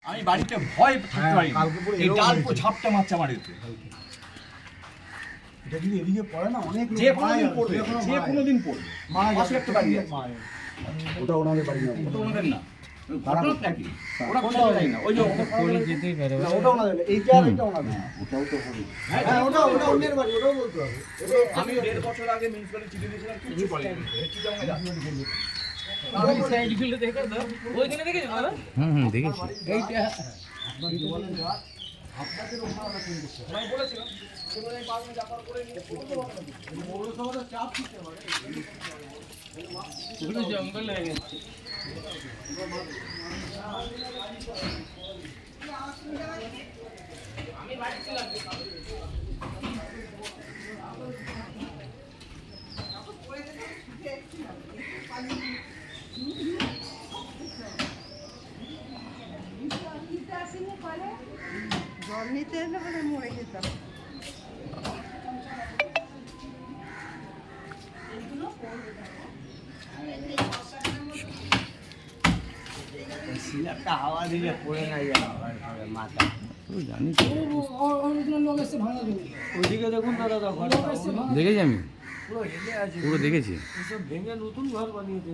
আমি বাড়িতে ভয় থাকতে পারি না। এই ডাল পুরো ঝাপটা মারছে আমার এতে। এটা যদি এদিকে পড়ে না অনেক যে কোনোদিন পড়বে, যে কোনোদিন পড়বে। পাশে একটা বাড়ি আছে। ওটা ওনাদের বাড়ি না, ওটা ওনাদের না। ঘটনা একই। ওরা কোথাও যায় না। ওই যে পড়ে যেতেই পারে। না, ওটা ওনাদের, এই যে আর এটা ওনাদের। ওটাও তো হবে। হ্যাঁ, ওটা অন্যের বাড়ি, ওটাও বলতে হবে। আমি 1.5 বছর আগে মিউনিসিপ্যালিটি চিঠি দিয়েছিলাম, কিছু বলেনি। চিঠিটা ওই সাইডগুলো দেখো তো। ওইখানে দেখেছো দাদা? দেখেছি। এইটা আপনাদের ওখানে ফোন করছে। আমি বলেছিলাম, সেগুলো আমি পারবো ব্যাপার করে নিয়ে পৌরসভাটা চাপ দিতে পারে। পুরো জঙ্গল হয়ে গেছে। জল নিতে এলে বলে মরে যেতাম। সিলাপটা হাওয়া দিলে পড়ে না যায় মাথা। জানি ওইদিকে দেখুন দাদা, ঘরটা দেখেছি আমি, পুরো হেলে আছে। পুরো দেখেছি। এসব ভেঙে নতুন ঘর বানিয়েছে।